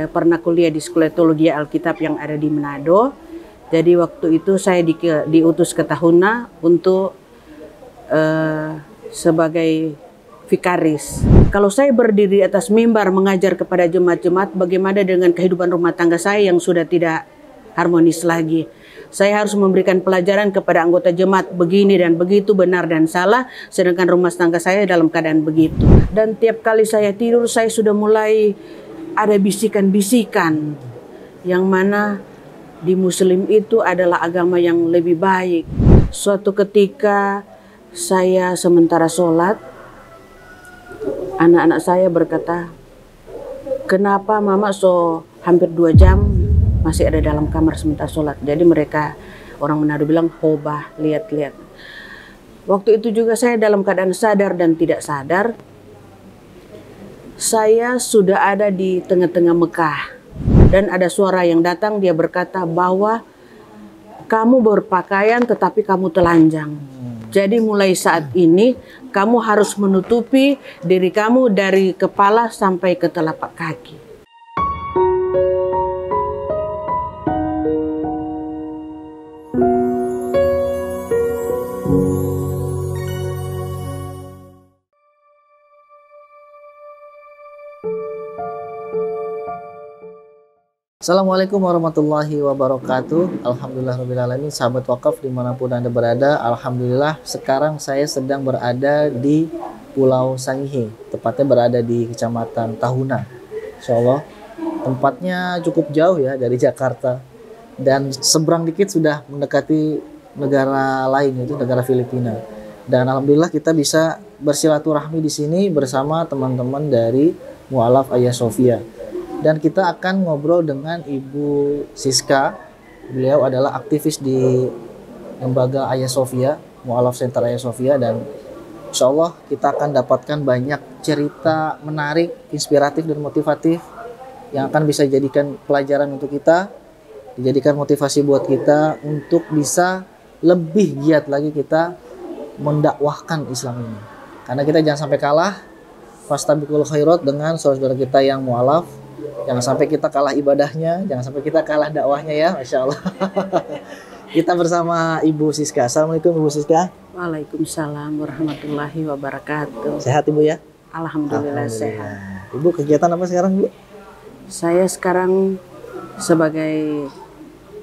pernah kuliah di Sekolah Teologi Alkitab yang ada di Manado. Jadi waktu itu saya diutus ke Tahuna untuk sebagai vikaris. Kalau saya berdiri atas mimbar mengajar kepada jemaat-jemaat, bagaimana dengan kehidupan rumah tangga saya yang sudah tidak harmonis lagi. Saya harus memberikan pelajaran kepada anggota jemaat begini dan begitu, benar dan salah, sedangkan rumah tangga saya dalam keadaan begitu. Dan tiap kali saya tidur, saya sudah mulai ada bisikan-bisikan yang mana di Muslim itu adalah agama yang lebih baik. Suatu ketika saya sementara sholat, anak-anak saya berkata, kenapa mama hampir 2 jam masih ada dalam kamar sementara sholat. Jadi mereka, orang Manado bilang, hobah, lihat-lihat. Waktu itu juga saya dalam keadaan sadar dan tidak sadar, saya sudah ada di tengah-tengah Mekah. Dan ada suara yang datang, dia berkata bahwa kamu berpakaian tetapi kamu telanjang. Jadi mulai saat ini kamu harus menutupi diri kamu dari kepala sampai ke telapak kaki. Assalamualaikum warahmatullahi wabarakatuh. Alhamdulillahirrahmanirrahim. Sahabat wakaf dimanapun Anda berada, alhamdulillah sekarang saya sedang berada di Pulau Sangihe, tepatnya berada di Kecamatan Tahuna. Insya Allah tempatnya cukup jauh ya dari Jakarta, dan seberang dikit sudah mendekati negara lain, yaitu negara Filipina. Dan alhamdulillah kita bisa bersilaturahmi di sini bersama teman-teman dari Mu'alaf Hagia Sophia. Dan kita akan ngobrol dengan Ibu Siska. Beliau adalah aktivis di lembaga Hagia Sophia, Mu'alaf Center Hagia Sophia, dan insya Allah kita akan dapatkan banyak cerita menarik, inspiratif dan motivatif yang akan bisa jadikan pelajaran untuk kita, dijadikan motivasi buat kita untuk bisa lebih giat lagi kita mendakwahkan Islam ini. Karena kita jangan sampai kalah, fastabiqul khairat dengan saudara kita yang mu'alaf. Jangan sampai kita kalah ibadahnya, jangan sampai kita kalah dakwahnya ya, Masya Allah. Kita bersama Ibu Siska. Assalamualaikum Ibu Siska. Waalaikumsalam warahmatullahi wabarakatuh. Sehat Ibu ya? Alhamdulillah sehat. Ibu kegiatan apa sekarang Bu? Saya sekarang sebagai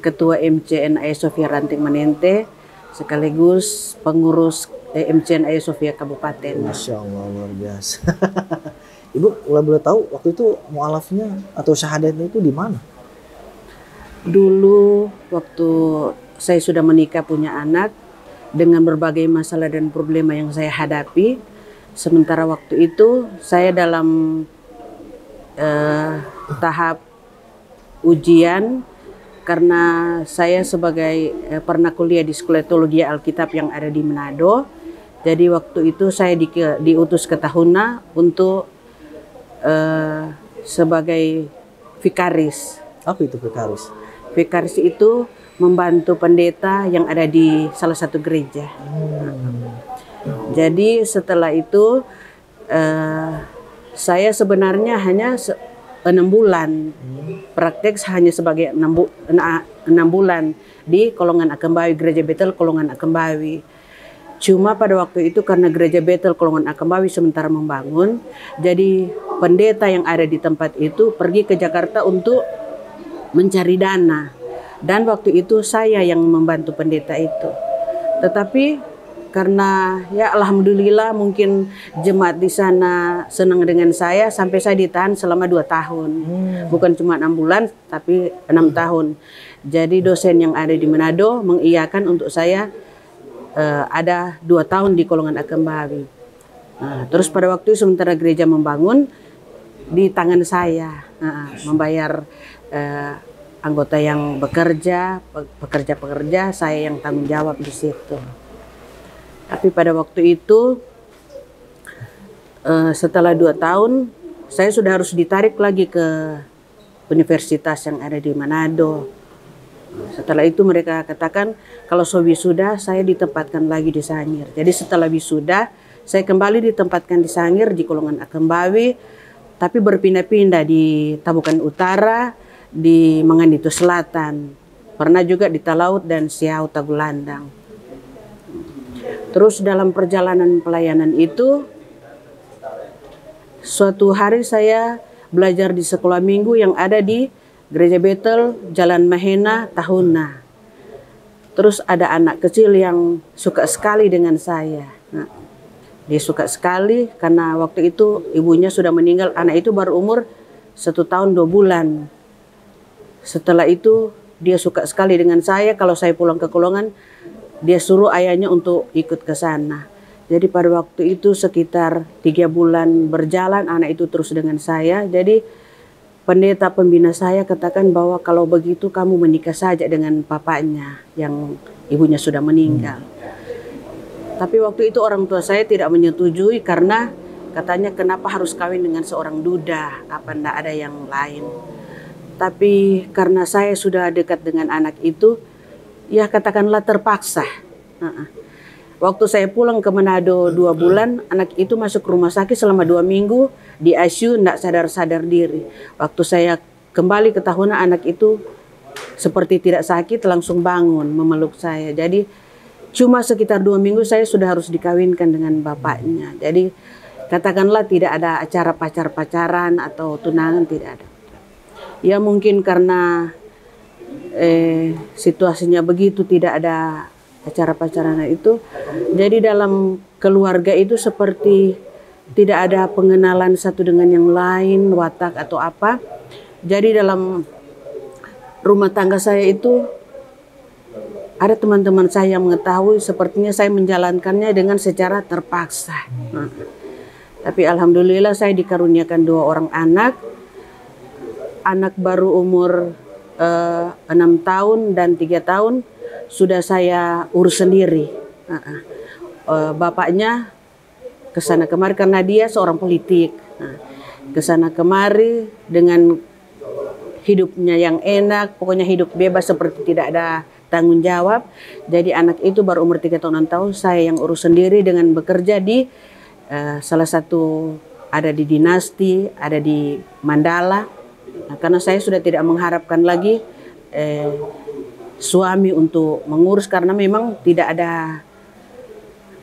Ketua MCN Hagia Sophia Ranting Manente, sekaligus pengurus MCN Hagia Sophia Kabupaten. Masya Allah, luar biasa. Ibu, kalau boleh tahu waktu itu mu'alafnya atau syahadatnya itu di mana? Dulu waktu saya sudah menikah punya anak, dengan berbagai masalah dan problema yang saya hadapi, sementara waktu itu saya dalam tahap ujian karena saya sebagai pernah kuliah di Sekolah Teologi Alkitab yang ada di Manado. Jadi waktu itu saya diutus ke Tahuna untuk sebagai vikaris. Apa itu vikaris? Vikaris itu membantu pendeta yang ada di salah satu gereja. Jadi setelah itu saya sebenarnya hanya 6 bulan praktek, hanya sebagai 6 bulan di Kolongan Akembawi, Gereja Betel Kolongan Akembawi. Cuma pada waktu itu karena Gereja Betel Kolongan Akembawi sementara membangun, jadi pendeta yang ada di tempat itu pergi ke Jakarta untuk mencari dana. Dan waktu itu saya yang membantu pendeta itu. Tetapi karena ya alhamdulillah mungkin jemaat di sana senang dengan saya, sampai saya ditahan selama 2 tahun. Bukan cuma 6 bulan tapi 6 tahun. Jadi dosen yang ada di Manado mengiyakan untuk saya ada 2 tahun di Kolongan Akembawi. Nah, terus pada waktu itu sementara gereja membangun, di tangan saya membayar anggota yang bekerja, pekerja-pekerja, saya yang tanggung jawab di situ. Tapi pada waktu itu setelah 2 tahun saya sudah harus ditarik lagi ke universitas yang ada di Manado. Setelah itu mereka katakan kalau wisuda saya ditempatkan lagi di Sangir. Jadi setelah wisuda saya kembali ditempatkan di Sangir di Kolongan Akembawi tapi berpindah-pindah di Tabukan Utara, di Manganito Selatan, pernah juga di Talaut dan Siau Tagulandang. Terus dalam perjalanan pelayanan itu, suatu hari saya belajar di sekolah minggu yang ada di Gereja Betel, Jalan Mahena, Tahuna. Terus ada anak kecil yang suka sekali dengan saya. Nah, dia suka sekali karena waktu itu ibunya sudah meninggal. Anak itu baru umur 1 tahun 2 bulan. Setelah itu dia suka sekali dengan saya. Kalau saya pulang ke Kolongan, dia suruh ayahnya untuk ikut ke sana. Jadi pada waktu itu sekitar 3 bulan berjalan, anak itu terus dengan saya. Jadi pendeta pembina saya katakan bahwa kalau begitu kamu menikah saja dengan papanya yang ibunya sudah meninggal. Tapi waktu itu orang tua saya tidak menyetujui karena katanya kenapa harus kawin dengan seorang duda, apa enggak ada yang lain. Tapi karena saya sudah dekat dengan anak itu, ya katakanlah terpaksa. Waktu saya pulang ke Manado 2 bulan, anak itu masuk rumah sakit selama 2 minggu di ICU, tidak sadar-sadar diri. Waktu saya kembali ke Tahuna, anak itu seperti tidak sakit, langsung bangun memeluk saya. Jadi cuma sekitar 2 minggu saya sudah harus dikawinkan dengan bapaknya. Jadi katakanlah tidak ada acara pacar-pacaran atau tunangan, tidak ada. Ya mungkin karena situasinya begitu, tidak ada acara pacaran itu. Jadi dalam keluarga itu seperti tidak ada pengenalan satu dengan yang lain, watak atau apa. Jadi dalam rumah tangga saya itu ada teman-teman saya yang mengetahui, sepertinya saya menjalankannya dengan secara terpaksa. Tapi alhamdulillah saya dikaruniakan 2 orang anak. Anak baru umur 6 tahun dan 3 tahun sudah saya urus sendiri. Bapaknya kesana kemari karena dia seorang politik. Kesana kemari dengan hidupnya yang enak, pokoknya hidup bebas seperti tidak ada tanggung jawab. Jadi anak itu baru umur 3 tahun 6 tahun saya yang urus sendiri dengan bekerja di salah satu ada di Dinasti, ada di Mandala. Nah, karena saya sudah tidak mengharapkan lagi suami untuk mengurus karena memang tidak ada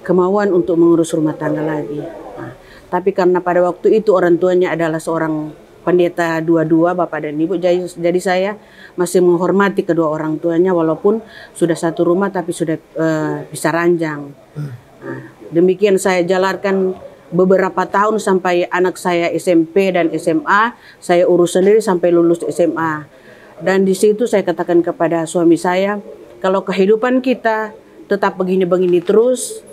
kemauan untuk mengurus rumah tangga lagi. Nah, tapi karena pada waktu itu orang tuanya adalah seorang pendeta dua-dua, bapak dan ibu, jadi saya masih menghormati kedua orang tuanya walaupun sudah satu rumah tapi sudah bisa ranjang. Nah, demikian saya jalankan beberapa tahun sampai anak saya SMP dan SMA, saya urus sendiri sampai lulus SMA. Dan di situ saya katakan kepada suami saya, kalau kehidupan kita tetap begini-begini terus,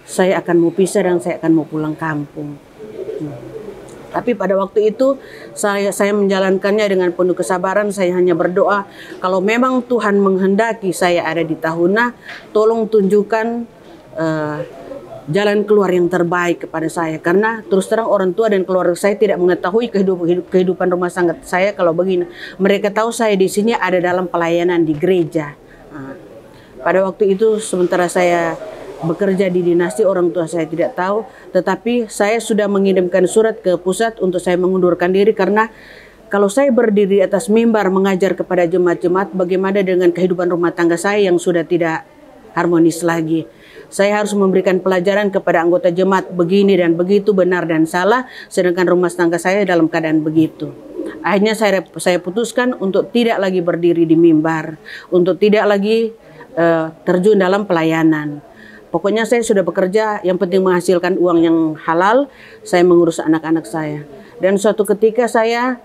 saya akan mau pisah dan saya akan mau pulang kampung. Tapi pada waktu itu saya menjalankannya dengan penuh kesabaran. Saya hanya berdoa, kalau memang Tuhan menghendaki saya ada di Tahuna, tolong tunjukkan jalan keluar yang terbaik kepada saya. Karena terus terang orang tua dan keluarga saya tidak mengetahui kehidupan rumah tangga saya kalau begini. Mereka tahu saya di sini ada dalam pelayanan di gereja. Pada waktu itu sementara saya bekerja di Dinasti, orang tua saya tidak tahu. Tetapi saya sudah mengirimkan surat ke pusat untuk saya mengundurkan diri karena kalau saya berdiri di atas mimbar mengajar kepada jemaat-jemaat, bagaimana dengan kehidupan rumah tangga saya yang sudah tidak harmonis lagi. Saya harus memberikan pelajaran kepada anggota jemaat begini dan begitu, benar dan salah, sedangkan rumah tangga saya dalam keadaan begitu. Akhirnya saya putuskan untuk tidak lagi berdiri di mimbar, untuk tidak lagi terjun dalam pelayanan. Pokoknya saya sudah bekerja, yang penting menghasilkan uang yang halal, saya mengurus anak-anak saya. Dan suatu ketika saya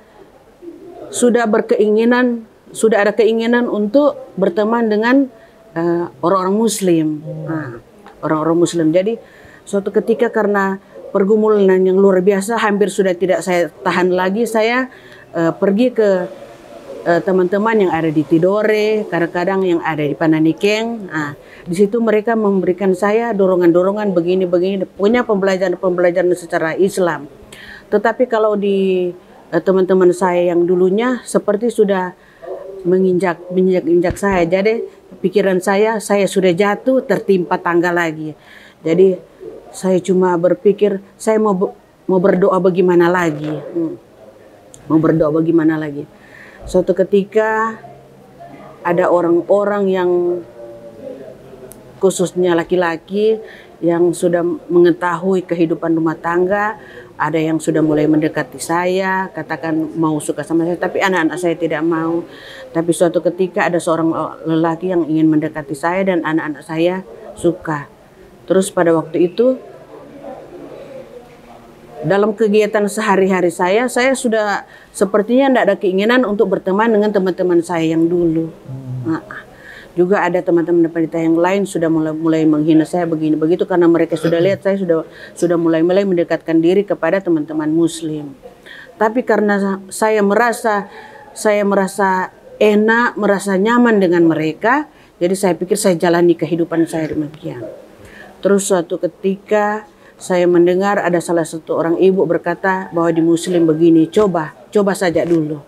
sudah ada keinginan untuk berteman dengan orang-orang Muslim. Orang-orang Muslim. Jadi suatu ketika karena pergumulan yang luar biasa, hampir sudah tidak saya tahan lagi, saya pergi ke teman-teman yang ada di Tidore, kadang-kadang yang ada di Pananikeng. Di situ mereka memberikan saya dorongan-dorongan begini-begini, punya pembelajaran secara Islam. Tetapi kalau di teman-teman saya yang dulunya seperti sudah menginjak saya, jadi pikiran saya sudah jatuh tertimpa tangga lagi. Jadi saya cuma berpikir saya mau mau berdoa bagaimana lagi? Mau berdoa bagaimana lagi? Suatu ketika ada orang-orang yang khususnya laki-laki yang sudah mengetahui kehidupan rumah tangga, ada yang sudah mulai mendekati saya, katakan mau suka sama saya, tapi anak-anak saya tidak mau. Tapi suatu ketika ada seorang lelaki yang ingin mendekati saya dan anak-anak saya suka. Terus pada waktu itu, dalam kegiatan sehari-hari saya sudah sepertinya tidak ada keinginan untuk berteman dengan teman-teman saya yang dulu. Juga ada teman-teman pendeta yang lain sudah mulai menghina saya begini begitu karena mereka sudah lihat saya sudah mulai mendekatkan diri kepada teman-teman Muslim. Tapi karena saya merasa enak, merasa nyaman dengan mereka, jadi saya pikir saya jalani kehidupan saya demikian. Terus suatu ketika saya mendengar ada salah satu orang ibu berkata bahwa di Muslim begini, coba saja dulu.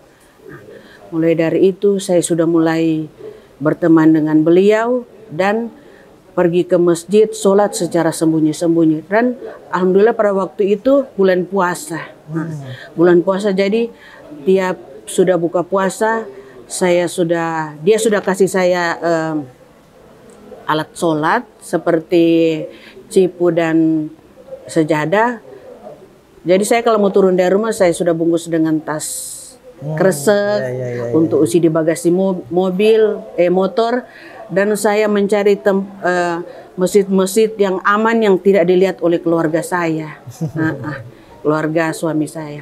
Mulai dari itu saya sudah mulai berteman dengan beliau dan pergi ke masjid, sholat secara sembunyi-sembunyi. Dan alhamdulillah pada waktu itu bulan puasa. Bulan puasa, jadi tiap sudah buka puasa, dia sudah kasih saya alat sholat seperti cipu dan sejadah. Jadi saya kalau mau turun dari rumah saya sudah bungkus dengan tas kresek untuk isi di bagasi motor, dan saya mencari masjid-masjid yang aman yang tidak dilihat oleh keluarga saya, keluarga suami saya.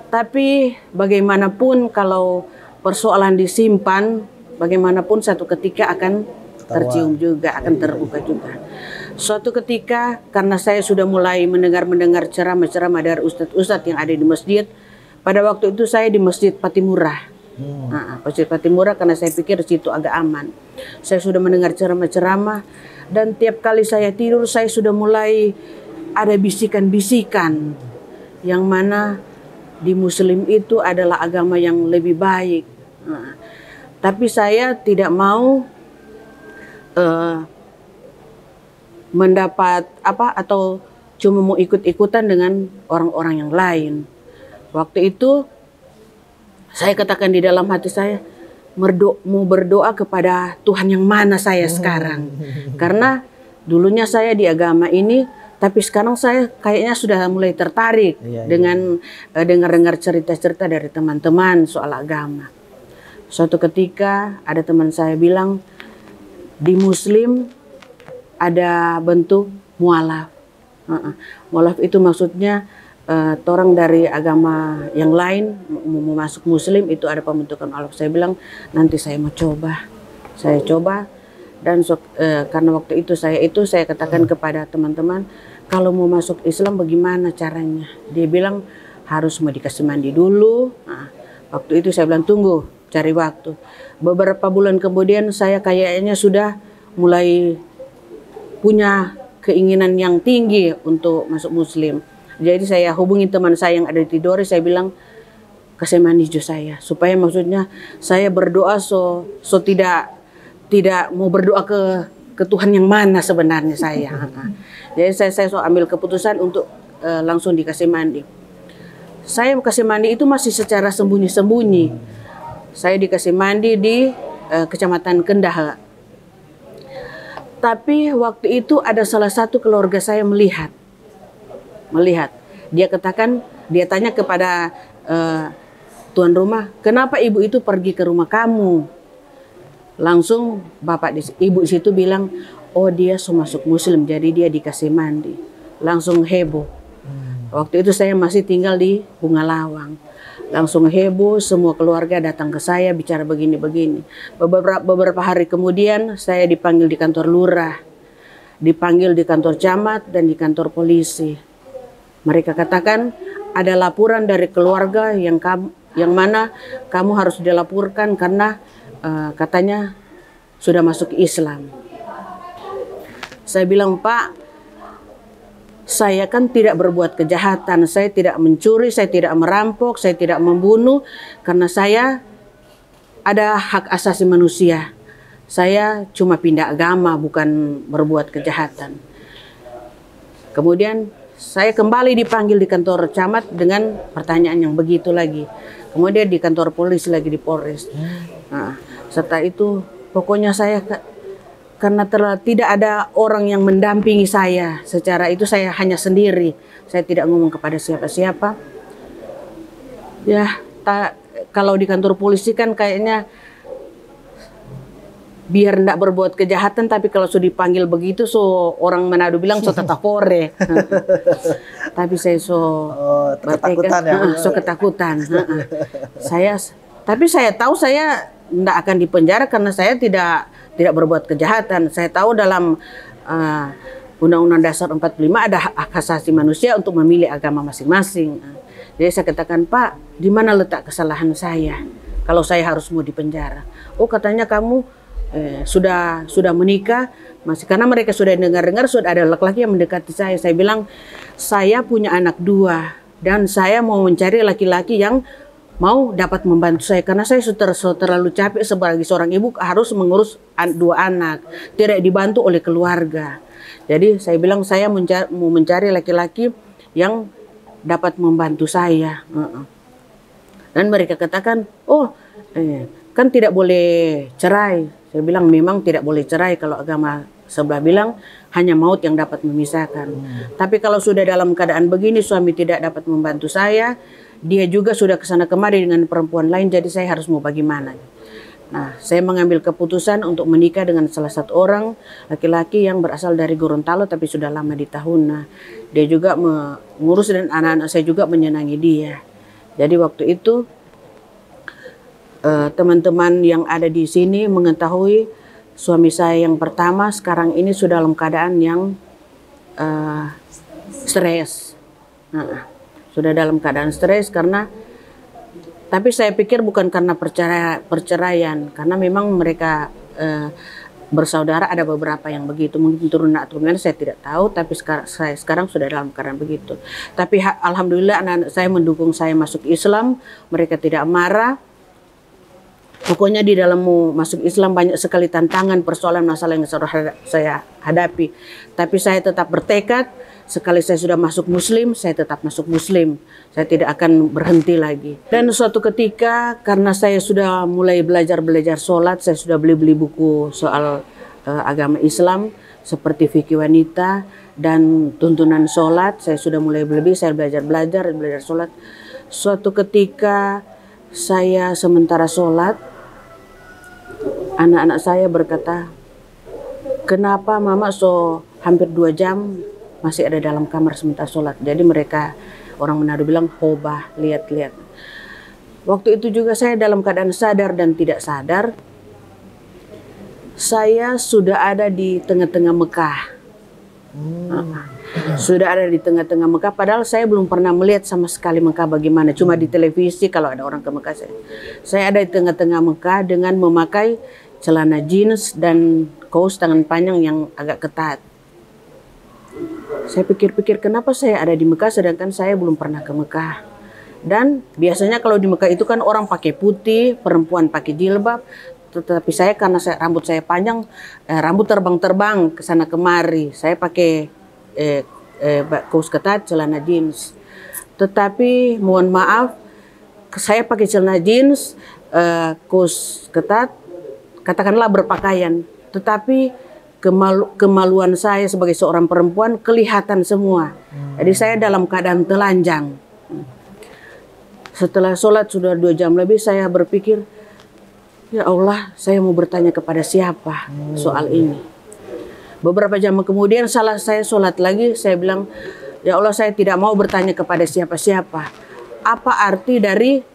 Tapi bagaimanapun kalau persoalan disimpan, bagaimanapun satu ketika akan tercium juga, akan terbuka juga. Suatu ketika karena saya sudah mulai mendengar ceramah-ceramah dari ustadz-ustadz yang ada di masjid. Pada waktu itu saya di Masjid Patimura. Masjid Patimura karena saya pikir di situ agak aman. Saya sudah mendengar ceramah-ceramah dan tiap kali saya tidur saya sudah mulai ada bisikan-bisikan yang mana di Muslim itu adalah agama yang lebih baik. Tapi saya tidak mau mendapat atau cuma mau ikut-ikutan dengan orang-orang yang lain. Waktu itu saya katakan di dalam hati saya, mau berdoa kepada Tuhan yang mana saya sekarang. Karena dulunya saya di agama ini, tapi sekarang saya kayaknya sudah mulai tertarik dengan dengar-dengar cerita-cerita dari teman-teman soal agama. Suatu ketika ada teman saya bilang, di Muslim ada bentuk mualaf. Mualaf itu maksudnya orang dari agama yang lain mau masuk Muslim itu ada pembentukan mualaf. Saya bilang nanti saya mau coba. Saya coba dan karena waktu itu saya katakan kepada teman-teman, kalau mau masuk Islam bagaimana caranya? Dia bilang harus mau dikasih mandi dulu. Waktu itu saya bilang tunggu, cari waktu. Beberapa bulan kemudian saya kayaknya sudah mulai punya keinginan yang tinggi untuk masuk Muslim. Jadi saya hubungi teman saya yang ada di Tidore, saya bilang kasih mandi saya, supaya maksudnya saya berdoa tidak mau berdoa ke Tuhan yang mana sebenarnya saya. Jadi saya ambil keputusan untuk langsung dikasih mandi. Saya kasih mandi itu masih secara sembunyi-sembunyi. Saya dikasih mandi di Kecamatan Kendah. Tapi waktu itu ada salah satu keluarga saya melihat. Dia tanya kepada tuan rumah, kenapa ibu itu pergi ke rumah kamu? Langsung ibu situ bilang, oh dia masuk Muslim, jadi dia dikasih mandi. Langsung heboh. Waktu itu saya masih tinggal di Bunga Lawang. Langsung heboh, semua keluarga datang ke saya bicara begini-begini. Beberapa hari kemudian saya dipanggil di kantor lurah, dipanggil di kantor camat dan di kantor polisi. Mereka katakan ada laporan dari keluarga yang mana kamu harus dilaporkan karena katanya sudah masuk Islam. Saya bilang, Pak, saya kan tidak berbuat kejahatan, saya tidak mencuri, saya tidak merampok, saya tidak membunuh, karena saya ada hak asasi manusia. Saya cuma pindah agama, bukan berbuat kejahatan. Kemudian saya kembali dipanggil di kantor camat dengan pertanyaan yang begitu lagi. Kemudian di kantor polisi lagi di Polres. Nah, setelah itu pokoknya saya karena tidak ada orang yang mendampingi saya secara itu, saya hanya sendiri. Saya tidak ngomong kepada siapa-siapa. Ya, kalau di kantor polisi kan kayaknya biar ndak berbuat kejahatan, tapi kalau sudah dipanggil begitu, so orang Manado bilang so tetapore. Tapi saya ketakutan ya. Ketakutan. Tapi saya tahu saya ndak akan dipenjara karena saya tidak berbuat kejahatan. Saya tahu dalam Undang-Undang Dasar 45 ada hak asasi manusia untuk memilih agama masing-masing. Jadi saya katakan, Pak, di mana letak kesalahan saya kalau saya harus mau dipenjara? Oh, katanya kamu sudah menikah, masih karena mereka sudah dengar-dengar sudah ada laki-laki yang mendekati saya. Saya bilang saya punya anak 2 dan saya mau mencari laki-laki yang mau dapat membantu saya karena saya sudah terlalu capek sebagai seorang ibu harus mengurus 2 anak, tidak dibantu oleh keluarga. Jadi saya bilang saya mau mencari laki-laki yang dapat membantu saya. Dan mereka katakan, oh kan tidak boleh cerai. Saya bilang memang tidak boleh cerai kalau agama sebelah bilang hanya maut yang dapat memisahkan. Tapi kalau sudah dalam keadaan begini suami tidak dapat membantu saya, dia juga sudah kesana kemari dengan perempuan lain, jadi saya harus mau bagaimana? Nah, saya mengambil keputusan untuk menikah dengan salah satu orang laki-laki yang berasal dari Gorontalo tapi sudah lama di Tahuna. Dia juga mengurus dan anak-anak saya juga menyenangi dia. Jadi waktu itu teman-teman yang ada di sini mengetahui suami saya yang pertama sekarang ini sudah dalam keadaan yang stres. Sudah dalam keadaan stres karena, tapi saya pikir bukan karena perceraian, karena memang mereka bersaudara ada beberapa yang begitu, mungkin turun atau gimana saya tidak tahu, tapi saya sekarang sudah dalam keadaan begitu. Tapi alhamdulillah anak-anak saya mendukung saya masuk Islam, mereka tidak marah. Pokoknya di dalam masuk Islam banyak sekali tantangan, persoalan, masalah yang saya hadapi. Tapi saya tetap bertekad, sekali saya sudah masuk Muslim, saya tetap masuk Muslim. Saya tidak akan berhenti lagi. Dan suatu ketika karena saya sudah mulai belajar sholat, saya sudah beli buku soal agama Islam seperti fikih wanita dan tuntunan sholat. Saya sudah mulai saya belajar sholat. Suatu ketika saya sementara sholat, anak-anak saya berkata, kenapa mama hampir 2 jam masih ada dalam kamar sementara sholat? Jadi mereka, orang Manado bilang, hobah, lihat-lihat. Waktu itu juga saya dalam keadaan sadar dan tidak sadar, saya sudah ada di tengah-tengah Mekah. Sudah ada di tengah-tengah Mekah, padahal saya belum pernah melihat sama sekali Mekah bagaimana. Cuma di televisi kalau ada orang ke Mekah. Saya ada di tengah-tengah Mekah dengan memakai celana jeans dan kaos tangan panjang yang agak ketat. Saya pikir-pikir kenapa saya ada di Mekah sedangkan saya belum pernah ke Mekah. Dan biasanya kalau di Mekah itu kan orang pakai putih, perempuan pakai jilbab. Tetapi saya karena rambut saya panjang, rambut terbang-terbang ke sana kemari. Saya pakai kaos ketat, celana jeans. Tetapi mohon maaf, saya pakai celana jeans, kaos ketat, katakanlah berpakaian. Tetapi kemaluan saya sebagai seorang perempuan kelihatan semua. Jadi saya dalam keadaan telanjang. Setelah sholat sudah 2 jam lebih, saya berpikir, ya Allah, saya mau bertanya kepada siapa soal ini. Beberapa jam kemudian saya sholat lagi, saya bilang, ya Allah, saya tidak mau bertanya kepada siapa-siapa. Apa arti dari,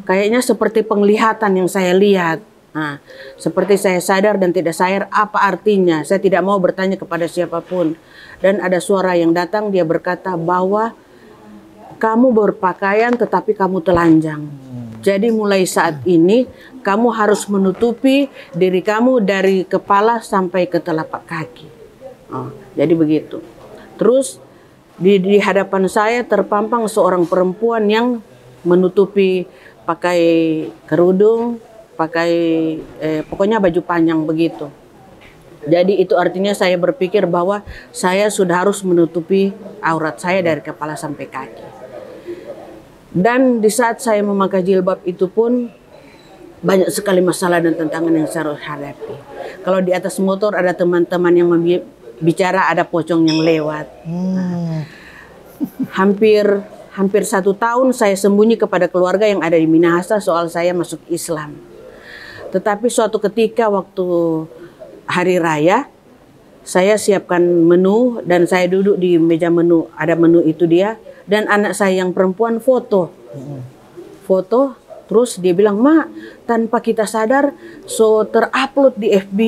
kayaknya seperti penglihatan yang saya lihat. Nah, seperti saya sadar dan tidak sadar, apa artinya? Saya tidak mau bertanya kepada siapapun. Dan ada suara yang datang, dia berkata bahwa kamu berpakaian tetapi kamu telanjang. Jadi mulai saat ini kamu harus menutupi diri kamu dari kepala sampai ke telapak kaki. Jadi begitu. Terus di hadapan saya terpampang seorang perempuan yang menutupi pakai kerudung, pakai pokoknya baju panjang begitu. Jadi itu artinya saya berpikir bahwa saya sudah harus menutupi aurat saya dari kepala sampai kaki. Dan di saat saya memakai jilbab itu pun banyak sekali masalah dan tantangan yang saya harus hadapi. Kalau di atas motor ada teman-teman yang bicara, ada pocong yang lewat. Hampir 1 tahun saya sembunyi kepada keluarga yang ada di Minahasa soal saya masuk Islam. Tetapi suatu ketika waktu hari raya, saya siapkan menu dan saya duduk di meja menu. Ada menu itu dia, dan anak saya yang perempuan foto. Terus dia bilang, "Ma, tanpa kita sadar so terupload di FB."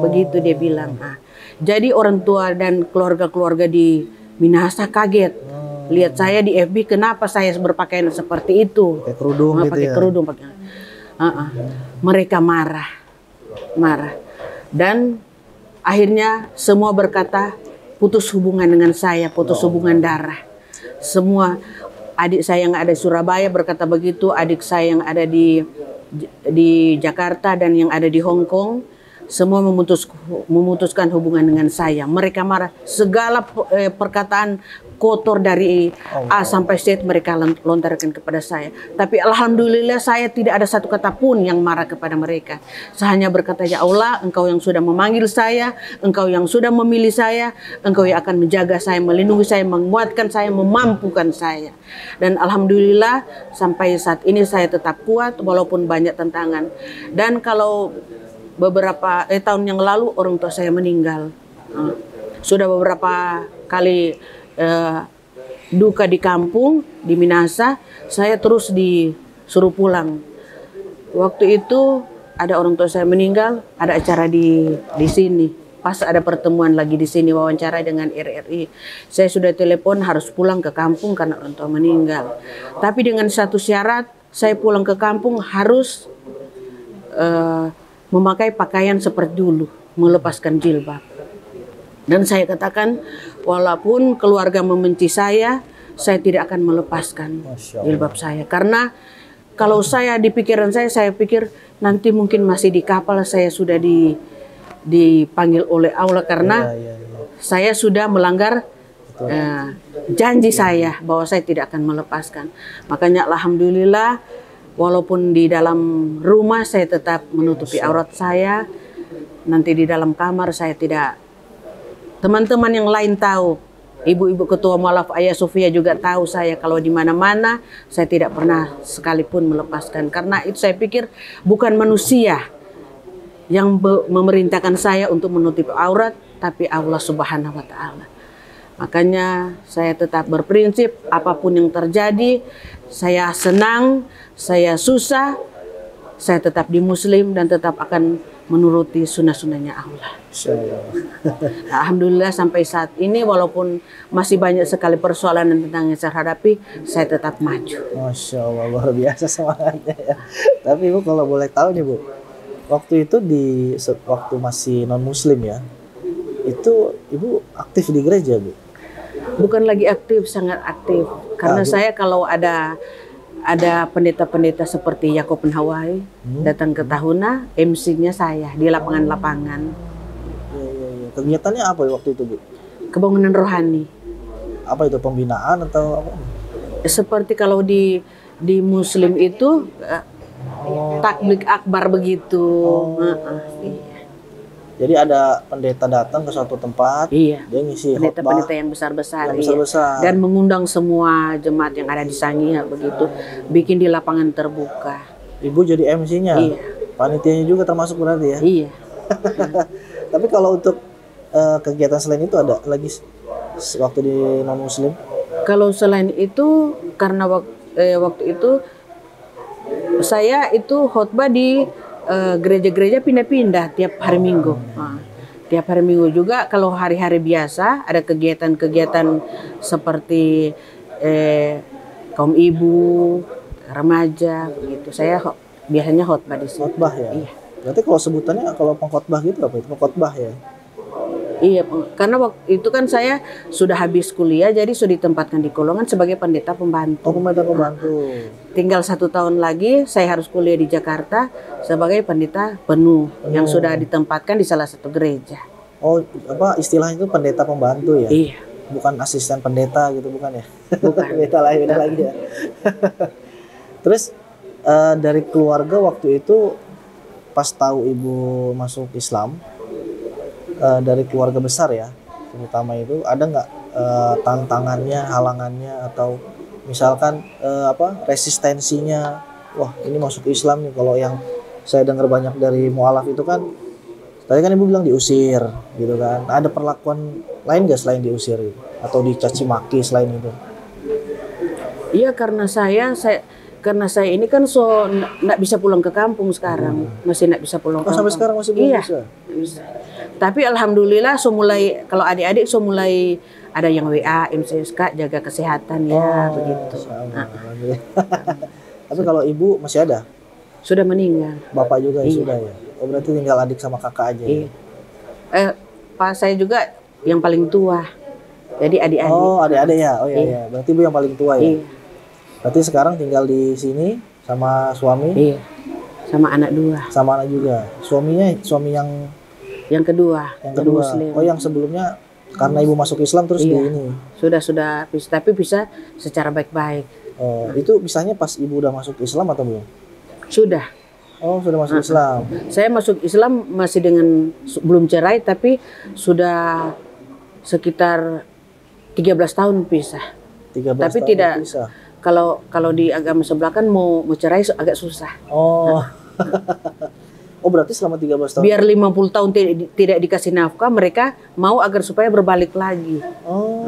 Begitu dia bilang. Nah, jadi orang tua dan keluarga-keluarga di Minahasa kaget. Lihat saya di FB, kenapa saya berpakaian seperti itu? Pakai kerudung gitu pakai ya? kerudung, pakai. Mereka marah. Dan akhirnya semua berkata putus hubungan dengan saya, putus hubungan darah. Semua adik saya yang ada di Surabaya berkata begitu, adik saya yang ada di Jakarta dan yang ada di Hong Kong, semua memutuskan hubungan dengan saya. Mereka marah, segala perkataan kotor dari A sampai Z mereka lontarkan kepada saya. Tapi alhamdulillah saya tidak ada satu kata pun yang marah kepada mereka. Saya hanya berkata, "Ya Allah, Engkau yang sudah memanggil saya, Engkau yang sudah memilih saya, Engkau yang akan menjaga saya, melindungi saya, menguatkan saya, memampukan saya." Dan alhamdulillah sampai saat ini saya tetap kuat walaupun banyak tantangan. Dan kalau beberapa tahun yang lalu orang tua saya meninggal. Sudah beberapa kali duka di kampung di Minahasa, saya terus disuruh pulang. Waktu itu ada orang tua saya meninggal, ada acara di sini. Pas ada pertemuan lagi di sini, wawancara dengan RRI. Saya sudah telepon harus pulang ke kampung karena orang tua meninggal. Tapi dengan satu syarat, saya pulang ke kampung harus memakai pakaian seperti dulu, melepaskan jilbab. Dan saya katakan, walaupun keluarga membenci saya tidak akan melepaskan jilbab saya. Karena kalau saya di pikiran saya pikir nanti mungkin masih di kapal saya sudah dipanggil oleh Allah karena saya sudah melanggar janji saya bahwa saya tidak akan melepaskan. Makanya alhamdulillah walaupun di dalam rumah saya tetap menutupi aurat saya, nanti di dalam kamar saya tidak. Teman-teman yang lain tahu, ibu-ibu ketua mualaf Ayah Sofia juga tahu saya kalau di mana-mana saya tidak pernah sekalipun melepaskan. Karena itu saya pikir bukan manusia yang memerintahkan saya untuk menutup aurat, tapi Allah Subhanahu wa Ta'ala. Makanya saya tetap berprinsip apapun yang terjadi, saya senang, saya susah, saya tetap di Muslim dan tetap akan menuruti sunnah-sunnahnya Allah. Alhamdulillah sampai saat ini walaupun masih banyak sekali persoalan dan tantangan yang saya hadapi, saya tetap maju. Masya Allah, luar biasa semangatnya ya. Tapi Ibu kalau boleh tahu nih Bu, waktu itu waktu masih non Muslim ya, itu Ibu aktif di gereja Bu? Bukan lagi aktif, sangat aktif. Karena saya kalau ada pendeta-pendeta seperti Yakob Hawaii datang ke Tahuna, MC-nya saya di lapangan-lapangan. Kegiatannya apa waktu itu Bu? Kebangunan rohani. Apa itu, pembinaan atau apa? Seperti kalau di Muslim itu takbik akbar begitu. Iya. Jadi ada pendeta datang ke suatu tempat, dia ngisi pendeta-pendeta yang besar-besar, dan mengundang semua jemaat yang ada di Sangihe begitu, bikin di lapangan terbuka. Ibu jadi MC-nya, panitianya juga termasuk berarti ya? Iya. Tapi kalau untuk kegiatan selain itu ada lagi waktu di non Muslim? Kalau selain itu, karena waktu itu saya itu khotbah di gereja-gereja pindah-pindah tiap hari Minggu. Tiap hari Minggu juga kalau hari-hari biasa ada kegiatan-kegiatan seperti kaum ibu, remaja begitu. Saya biasanya khotbah di sini. Khotbah ya? Iya. Berarti kalau sebutannya kalau pengkhotbah gitu apa itu? Pengkhotbah ya? Iya, karena waktu itu kan saya sudah habis kuliah, jadi sudah ditempatkan di Kolongan sebagai pendeta pembantu. Oh, pendeta pembantu. Tinggal 1 tahun lagi saya harus kuliah di Jakarta sebagai pendeta penuh yang sudah ditempatkan di salah satu gereja. Oh, apa istilahnya itu pendeta pembantu ya? Iya. Bukan asisten pendeta gitu, bukan ya? Bukan. Beda lagi ya. Terus dari keluarga waktu itu pas tahu ibu masuk Islam, dari keluarga besar ya, terutama itu ada nggak tantangannya, halangannya, atau misalkan resistensinya? Wah, ini masuk Islam nih. Kalau yang saya dengar banyak dari mualaf itu kan, tadi kan ibu bilang diusir gitu kan. Ada perlakuan lain nggak selain diusir gitu? Atau dicaci maki selain itu? Iya, karena saya ini kan nggak bisa pulang ke kampung sekarang, masih nggak bisa pulang. Sampai sekarang masih belum bisa. Tapi alhamdulillah kalau adik-adik mulai ada yang WA, MCSK, jaga kesehatan ya, begitu. Tapi kalau ibu masih ada? Sudah meninggal. Bapak juga sudah ya? Oh, berarti tinggal adik sama kakak aja. Iya. Pak saya juga yang paling tua. Jadi adik-adik. Oh, adik-adik ya? Oh iya. Berarti ibu yang paling tua ya? Iya. Berarti sekarang tinggal di sini sama suami? Iya. Sama anak 2. Sama anak juga. Suami yang kedua. Muslim. Oh, yang sebelumnya karena ibu masuk Islam terus di ini. Sudah tapi bisa secara baik-baik. Oh, itu bisanya pas ibu udah masuk Islam atau belum? Sudah. Oh, sudah masuk Islam. Saya masuk Islam masih belum cerai, tapi sudah sekitar 13 tahun pisah. 13 tapi tahun tidak pisah. Kalau di agama sebelah kan mau cerai agak susah. Oh. Oh, berarti selama 13 tahun. Biar 50 tahun tidak dikasih nafkah, mereka mau agar supaya berbalik lagi. Oh.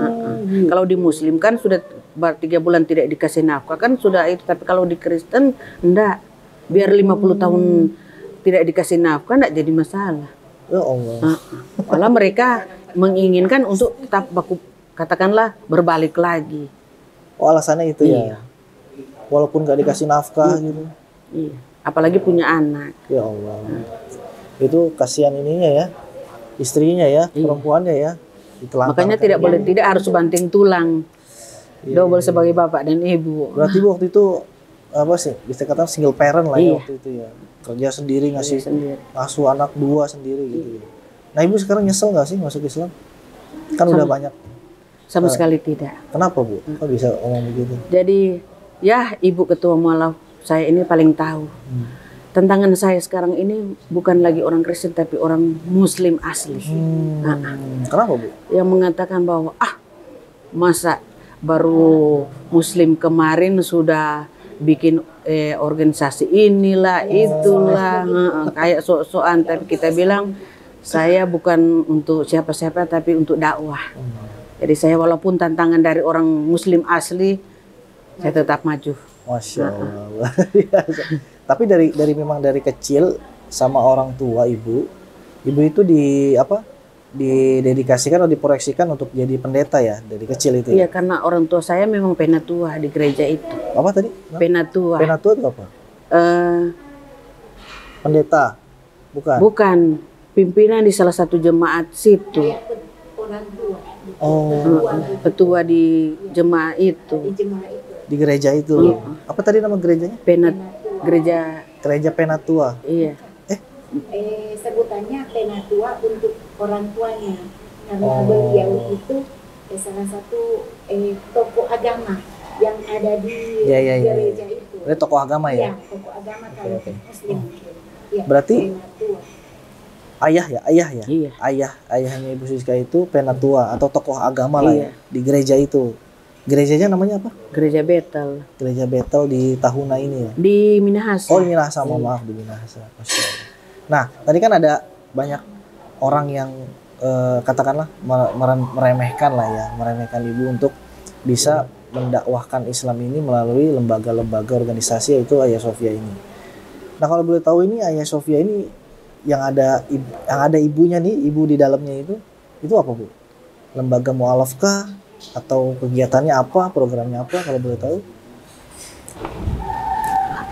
Kalau di Muslim kan sudah 3 bulan tidak dikasih nafkah kan sudah itu, tapi kalau di Kristen enggak. Biar 50 tahun tidak dikasih nafkah enggak jadi masalah. Ya Allah. Malah mereka menginginkan untuk tetap katakanlah berbalik lagi. Oh, alasannya itu ya. Walaupun nggak dikasih nafkah gitu. Iya. Apalagi punya anak. Ya Allah. Itu kasihan ininya ya. Istrinya ya, perempuannya ya. Makanya tidak harus banting tulang. Double sebagai bapak dan ibu. Berarti waktu itu apa sih? Bisa katakan single parent lah ya waktu itu ya. Kerja sendiri ngasuh anak 2 sendiri gitu. Nah, ibu sekarang nyesel nggak sih masuk Islam? Kan udah banyak. Sama sekali tidak. Kenapa, Bu? Kok bisa ngomong begitu? Jadi ya ibu ketua mualaf saya ini paling tahu. Tantangan saya sekarang ini bukan lagi orang Kristen tapi orang Muslim asli. Kenapa, Bu? Yang mengatakan bahwa masa baru Muslim kemarin sudah bikin organisasi inilah itulah kayak sok-sokan, tapi kita bilang saya bukan untuk siapa-siapa tapi untuk dakwah. Jadi saya walaupun tantangan dari orang Muslim asli, saya tetap maju. Masya Allah. Tapi memang dari kecil sama orang tua ibu itu didedikasikan atau diproyeksikan untuk jadi pendeta ya dari kecil itu. Iya, karena orang tua saya memang penatua di gereja itu. Apa tadi? Penatua. Penatua itu apa? Pendeta, bukan? Bukan, pimpinan di salah satu jemaat situ. Oh, petua di jemaat itu. Di gereja itu. Apa tadi nama gerejanya? Gereja Penatua. Iya. Sebutannya Penatua untuk orang tuanya, karena beliau itu salah satu tokoh agama yang ada di gereja itu. Ini tokoh agama ya? Iya, tokoh agama kalau Muslim. Ya, berarti Penatua. Ayah ya? Iya. Ayahnya Ibu Siska itu Penatua atau tokoh agama lah ya di gereja itu. Gerejanya namanya apa? Gereja Betel. Gereja Betel di Tahuna ini ya? Di Minahasa. Oh, di Minahasa, maaf di Minahasa. Nah, tadi kan ada banyak orang yang katakanlah meremehkan ibu untuk bisa mendakwahkan Islam ini melalui lembaga-lembaga organisasi yaitu Hagia Sophia ini. Nah, kalau boleh tahu ini Hagia Sophia ini yang ada ibunya nih, ibu di dalamnya itu apa, Bu? Lembaga mualaf kah? Atau kegiatannya apa, programnya apa kalau boleh tahu?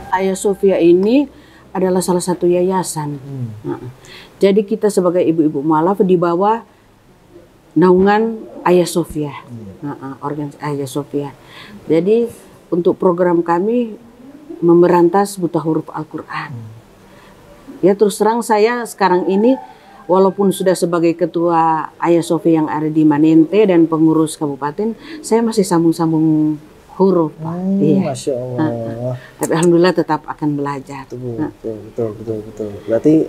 Hagia Sophia ini adalah salah satu yayasan. Jadi kita sebagai ibu-ibu mualaf di bawah naungan Hagia Sophia, organisasi Hagia Sophia. Jadi untuk program kami memberantas buta huruf Al-Quran. Ya terus terang saya sekarang ini walaupun sudah sebagai ketua Hagia Sophia yang ada di Manente dan pengurus kabupaten, saya masih sambung-sambung huruf, Pak. Iya. Masya Allah. Tapi alhamdulillah tetap akan belajar. Betul. Berarti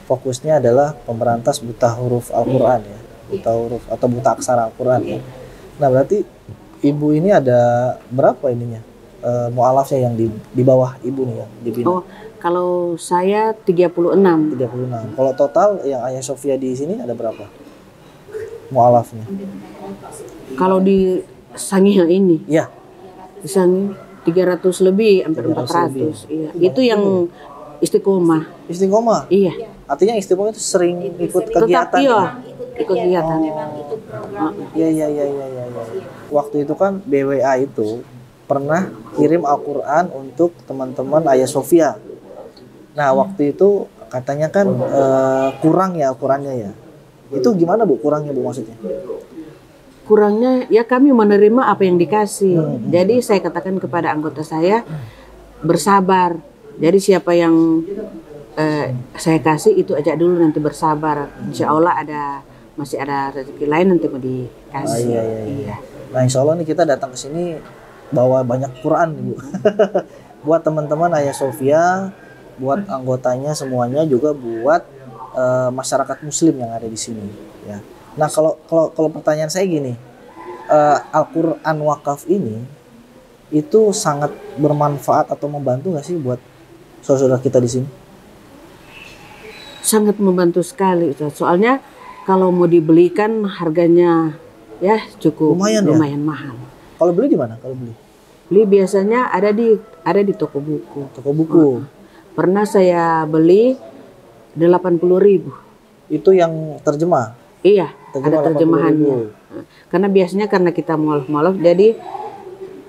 fokusnya adalah pemberantas buta huruf Al-Quran ya, buta huruf atau buta aksara Al-Quran ya. Nah berarti ibu ini ada berapa ininya mu'alafnya yang di bawah ibu nih yang dibina? Oh, kalau saya 36. 36. Kalau total yang Hagia Sophia di sini ada berapa mu'alafnya? Kalau di Sangihe ini, Iya. di Sangihe 300 lebih, hampir 400. Iya. Itu yang istiqomah. Istiqomah? Iya. Artinya istiqomah itu sering ikut Tetap kegiatan? iya, Ya? ikut kegiatan. Iya. Waktu itu kan BWA itu pernah kirim Al-Quran untuk teman-teman Hagia Sophia. Nah waktu itu katanya kan kurang ya Al-Qurannya ya. Itu gimana Bu kurangnya Bu maksudnya? Kurangnya ya kami menerima apa yang dikasih. Jadi saya katakan kepada anggota saya bersabar. Jadi siapa yang saya kasih itu aja dulu, nanti bersabar. Insya Allah masih ada rezeki lain nanti mau dikasih. Iya. Nah insya Allah nih kita datang ke sini bawa banyak Quran Bu. Buat teman-teman Hagia Sophia, buat anggotanya semuanya, juga buat masyarakat Muslim yang ada di sini. Ya. Nah kalau pertanyaan saya gini, Al-Quran wakaf ini itu sangat bermanfaat atau membantu nggak sih buat saudara kita di sini? Sangat membantu sekali, Ustaz. Soalnya kalau mau dibelikan harganya ya cukup lumayan mahal. Kalau beli di mana? Kalau beli biasanya ada di toko buku. Toko buku. Pernah saya beli 80.000. Itu yang terjemah? Iya, ada terjemahannya. Karena biasanya karena kita mualaf, jadi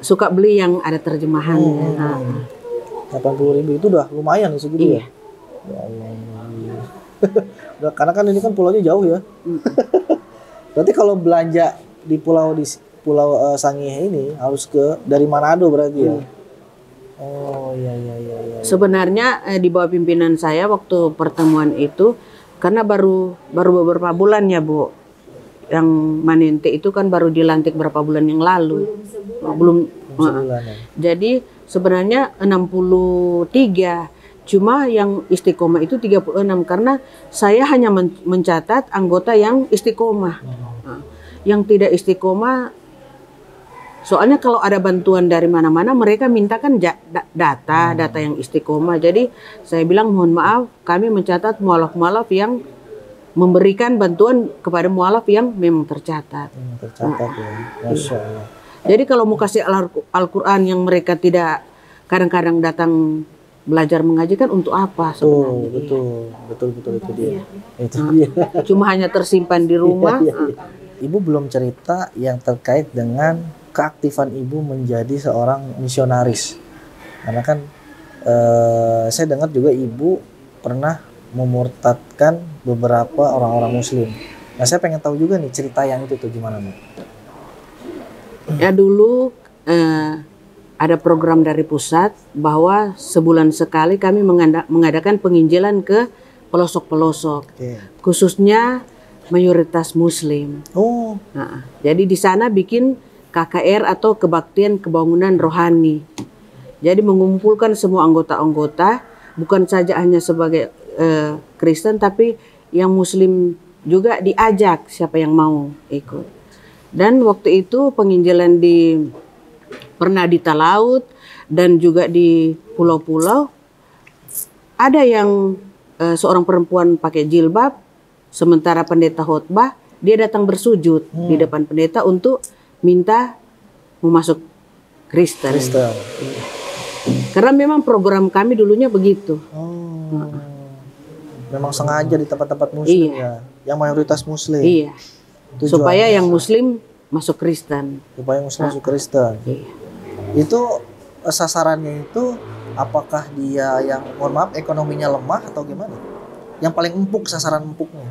suka beli yang ada terjemahannya. 80.000 itu udah lumayan segitu ya? Ya Allah. Udah, karena kan ini kan pulaunya jauh ya. Berarti kalau belanja di pulau Sangihe ini harus dari Manado berarti ya? Oh iya. Sebenarnya di bawah pimpinan saya waktu pertemuan itu, karena baru beberapa bulan ya Bu, yang Manente itu kan baru dilantik berapa bulan yang lalu, belum sebulan, ya. Jadi sebenarnya 63, cuma yang istiqomah itu 36 karena saya hanya mencatat anggota yang istiqomah. Yang tidak istiqomah, soalnya kalau ada bantuan dari mana-mana mereka mintakan data yang istiqomah. Jadi saya bilang mohon maaf, kami mencatat mualaf-mualaf yang memberikan bantuan kepada mualaf yang memang tercatat. Tercatat ya, Masya Allah. Jadi kalau mau kasih Al-Quran yang mereka tidak kadang-kadang datang belajar mengaji kan untuk apa sebenarnya? Betul itu dia. Itu dia. Cuma hanya tersimpan di rumah. Ibu belum cerita yang terkait dengan keaktifan ibu menjadi seorang misionaris. Karena kan saya dengar juga ibu pernah memurtadkan beberapa orang-orang Muslim. Nah saya pengen tahu juga nih cerita yang itu tuh gimana Bu? Ya dulu ada program dari pusat bahwa sebulan sekali kami mengadakan penginjilan ke pelosok-pelosok, khususnya mayoritas Muslim. Nah, jadi di sana bikin KKR atau kebaktian kebangunan rohani. Jadi mengumpulkan semua anggota-anggota, bukan saja hanya sebagai Kristen, tapi yang Muslim juga diajak siapa yang mau ikut. Dan waktu itu penginjilan pernah di Talaut dan juga di pulau-pulau. Ada yang seorang perempuan pakai jilbab, sementara pendeta khotbah, dia datang bersujud di depan pendeta untuk minta memasuk Kristen. Karena memang program kami dulunya begitu. Memang sengaja di tempat-tempat Muslim ya, yang mayoritas Muslim. Iya. Supaya yang Muslim masuk Kristen. Masuk Kristen. Iya. Itu sasarannya itu apakah dia yang mohon maaf ekonominya lemah atau gimana? Yang paling empuk, sasaran empuknya?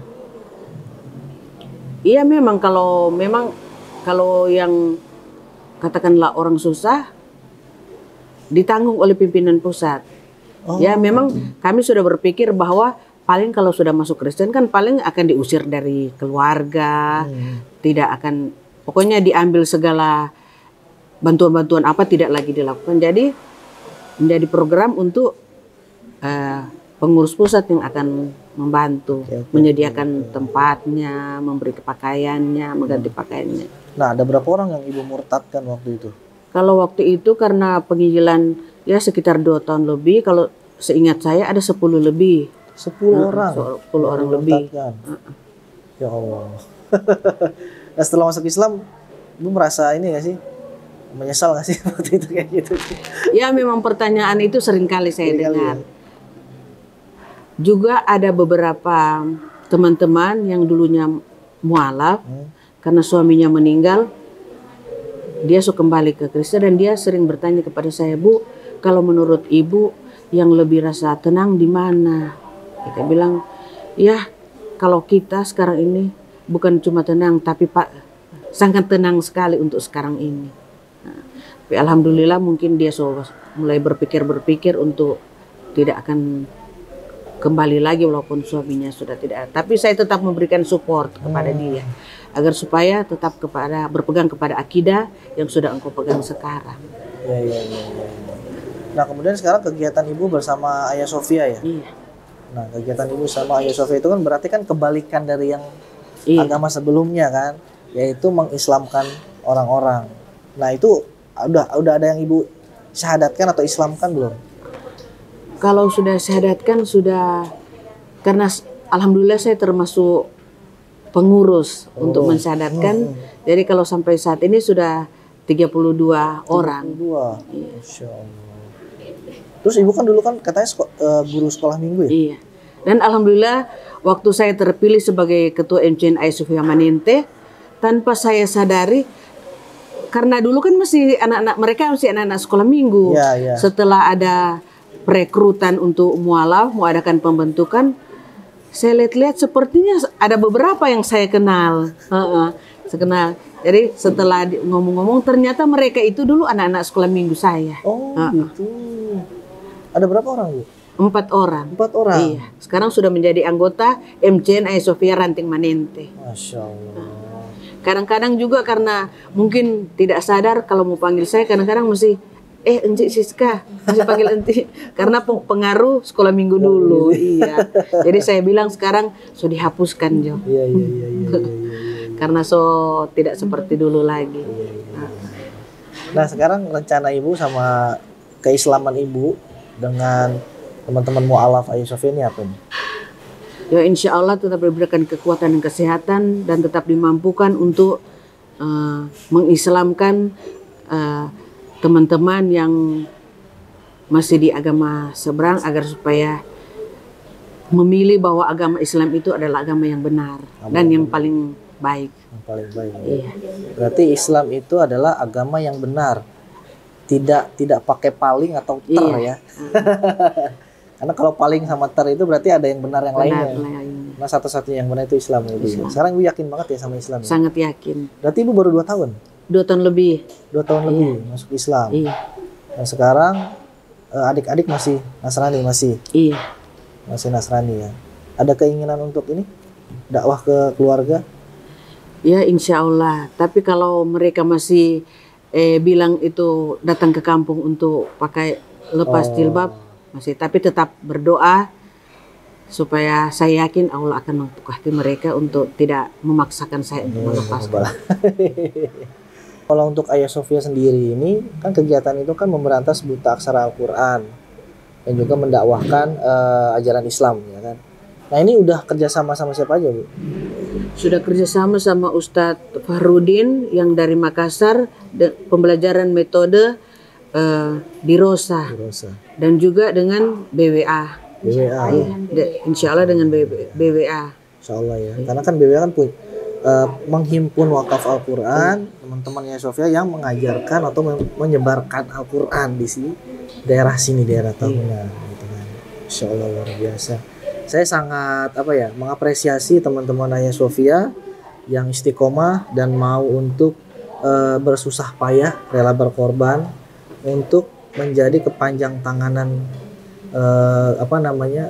Iya memang kalau yang katakanlah orang susah ditanggung oleh pimpinan pusat. Ya memang kami sudah berpikir bahwa paling kalau sudah masuk Kristen kan paling akan diusir dari keluarga, tidak akan, pokoknya diambil segala bantuan-bantuan apa tidak lagi dilakukan. Jadi menjadi program untuk pengurus pusat yang akan membantu, menyediakan tempatnya, memberi pakaiannya, mengganti pakaiannya. Nah, ada berapa orang yang ibu murtadkan waktu itu? Kalau waktu itu karena penginjilan ya sekitar 2 tahun lebih, kalau seingat saya ada 10 lebih. 10 orang? 10 orang lebih. Ya Allah. Nah, setelah masuk Islam, ibu merasa ini gak sih? Menyesal gak sih waktu itu kayak gitu? Ya memang pertanyaan itu seringkali saya dengar. Juga ada beberapa teman-teman yang dulunya mualaf, karena suaminya meninggal, dia suka kembali ke Kristen dan dia sering bertanya kepada saya, Bu, kalau menurut ibu yang lebih rasa tenang di mana? Kita bilang, ya kalau kita sekarang ini bukan cuma tenang, tapi Pak sangat tenang sekali untuk sekarang ini. Nah, tapi alhamdulillah mungkin dia mulai berpikir untuk tidak akan kembali lagi walaupun suaminya sudah tidak ada. Tapi saya tetap memberikan support kepada dia agar supaya tetap berpegang kepada akidah yang sudah engkau pegang sekarang. Ya. Nah, kemudian sekarang kegiatan ibu bersama Ayah Sofia ya? Iya. Nah, kegiatan ibu sama Ayah Sofia itu kan berarti kan kebalikan dari yang agama sebelumnya kan, yaitu mengislamkan orang-orang. Nah, itu udah ada yang ibu syahadatkan atau islamkan belum? Kalau sudah syahadatkan sudah, karena alhamdulillah saya termasuk pengurus untuk mensyahadatkan. Jadi kalau sampai saat ini sudah 32 orang. 32. Iya. Masya Allah. Terus ibu kan dulu kan katanya guru sekolah minggu ya? Iya. Dan alhamdulillah waktu saya terpilih sebagai ketua MCN Ayah Sofia Manente, tanpa saya sadari, karena dulu kan mereka masih anak-anak sekolah minggu. Ya. Setelah ada perekrutan untuk mualaf, mau adakan pembentukan, saya lihat-lihat sepertinya ada beberapa yang saya kenal. Saya kenal. Jadi setelah ngomong-ngomong, ternyata mereka itu dulu anak-anak sekolah minggu saya. Oh gitu. Ada berapa orang Bu? 4 orang. 4 orang? Iya. Sekarang sudah menjadi anggota MCN Ayah Sofia Ranting Manente. Masya Allah. Kadang-kadang juga karena mungkin tidak sadar kalau mau panggil saya, kadang-kadang mesti Encik Siska, masih panggil Encik karena pengaruh sekolah minggu dulu. Iya. Jadi saya bilang sekarang sudah dihapuskan Jo. Iya. Karena tidak seperti dulu lagi. Nah, sekarang rencana ibu sama keislaman ibu dengan teman-teman mualaf Ayah Sofia ini apa nih? Ya insya Allah tetap diberikan kekuatan dan kesehatan dan tetap dimampukan untuk mengislamkan teman-teman yang masih di agama seberang agar supaya memilih bahwa agama Islam itu adalah agama yang benar dan yang paling baik. Yang paling baik. Iya. Berarti Islam itu adalah agama yang benar. Tidak pakai paling atau ter ya. Karena kalau paling sama ter itu berarti ada yang benar yang lainnya. Nah, satu-satunya yang benar itu Islam. Sekarang ibu yakin banget ya sama Islam? Sangat yakin. Berarti ibu baru 2 tahun? 2 tahun lebih. 2 tahun lebih masuk Islam. Iya. Dan sekarang adik-adik masih Nasrani masih? Iya. Masih Nasrani ya. Ada keinginan untuk ini dakwah ke keluarga? Ya insya Allah. Tapi kalau mereka masih bilang itu datang ke kampung untuk pakai lepas jilbab masih, tapi tetap berdoa supaya saya yakin Allah akan membuka hati mereka untuk tidak memaksakan saya untuk melepaskan. Kalau untuk Ayah Sofia sendiri ini kan kegiatan itu kan memberantas buta aksara Al-Quran dan juga mendakwahkan ajaran Islam ya kan. Nah ini udah kerjasama sama siapa aja Bu? Sudah kerjasama sama Ustadz Fahrudin yang dari Makassar, pembelajaran metode di Rosa. Dan juga dengan BWA. BWA ya? Insya Allah dengan BWA. Insya Allah ya. Karena kan BWA kan punya menghimpun wakaf Al-Quran, teman-teman Ayah Sofia yang mengajarkan atau menyebarkan Al-Quran di sini, daerah Tahuna gitu kan. Insya Allah luar biasa. Saya sangat mengapresiasi teman-teman Ayah Sofia yang istiqomah dan mau untuk bersusah payah, rela berkorban untuk menjadi kepanjang tanganan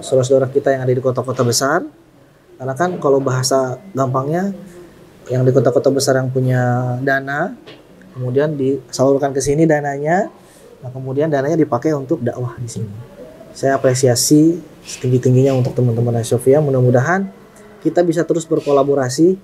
saudara-saudara kita yang ada di kota-kota besar. Karena kan kalau bahasa gampangnya, yang di kota-kota besar yang punya dana, kemudian disalurkan ke sini dananya, nah kemudian dananya dipakai untuk dakwah di sini. Saya apresiasi setinggi-tingginya untuk teman-teman Sofia. Mudah-mudahan kita bisa terus berkolaborasi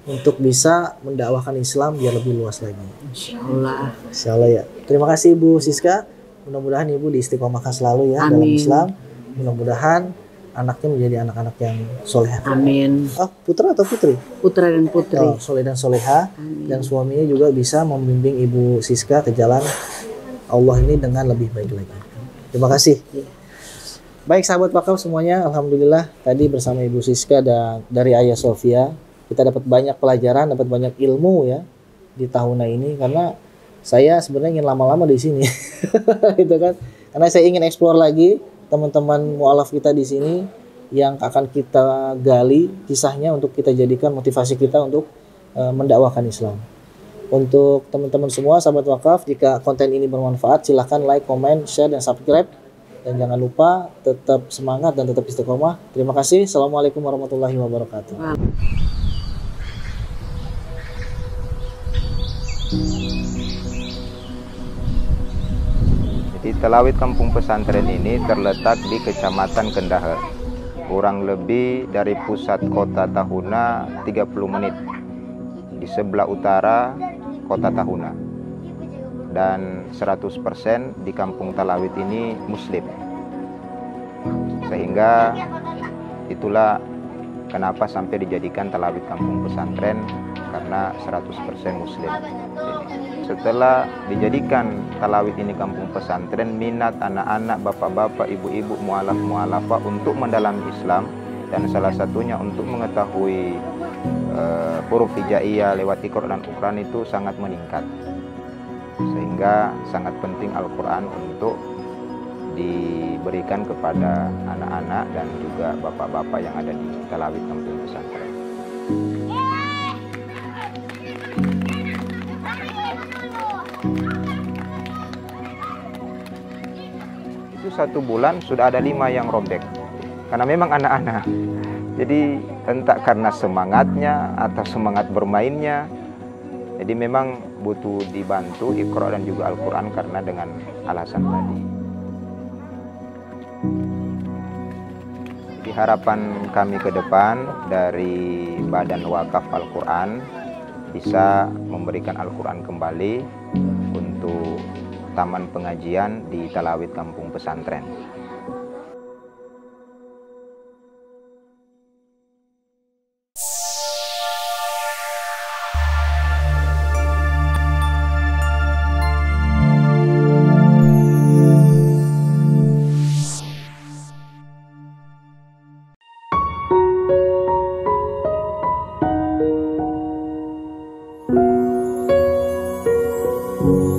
untuk bisa mendakwahkan Islam biar lebih luas lagi. Insya Allah. Insya Allah ya. Terima kasih Ibu Siska. Mudah-mudahan Ibu diistiqomahkan selalu ya dalam Islam. Mudah-mudahan anaknya menjadi anak-anak yang soleh. Amin. Oh, putra atau putri? Putra dan putri. Oh, soleh dan soleha. Amin. Dan suaminya juga bisa membimbing Ibu Siska ke jalan Allah ini dengan lebih baik lagi. Terima kasih. Baik sahabat wakaf semuanya, alhamdulillah tadi bersama Ibu Siska dan dari Ayah Sofia kita dapat banyak pelajaran, dapat banyak ilmu ya di tahun ini, karena saya sebenarnya ingin lama-lama di sini, gitu kan? Karena saya ingin eksplor lagi teman-teman mualaf kita di sini yang akan kita gali kisahnya untuk kita jadikan motivasi kita untuk mendakwahkan Islam. Untuk teman-teman semua sahabat wakaf, jika konten ini bermanfaat silahkan like, comment, share, dan subscribe. Dan jangan lupa tetap semangat dan tetap istiqomah. Terima kasih. Assalamualaikum warahmatullahi wabarakatuh. Jadi Talawid Kampung Pesantren ini terletak di Kecamatan Kendahe, kurang lebih dari pusat kota Tahuna 30 menit, di sebelah utara kota Tahuna. Dan 100% di Kampung Talawid ini Muslim, sehingga itulah kenapa sampai dijadikan Talawid Kampung Pesantren, karena 100% Muslim. Setelah dijadikan Talawid ini kampung pesantren, minat anak-anak, bapak-bapak, ibu-ibu, mualaf-mualafah untuk mendalami Islam, dan salah satunya untuk mengetahui huruf hijaiyah lewat Iqra dan Quran itu sangat meningkat, sehingga sangat penting Al-Quran untuk diberikan kepada anak-anak dan juga bapak-bapak yang ada di Talawid kampung pesantren. Itu 1 bulan sudah ada 5 yang robek, karena memang anak-anak. Jadi entah karena semangatnya atau semangat bermainnya, jadi memang butuh dibantu Iqra dan juga Al-Quran karena dengan alasan tadi. Jadi harapan kami ke depan dari Badan Wakaf Al-Quran bisa memberikan Al-Quran kembali untuk taman pengajian di Talawid kampung pesantren. Thank you.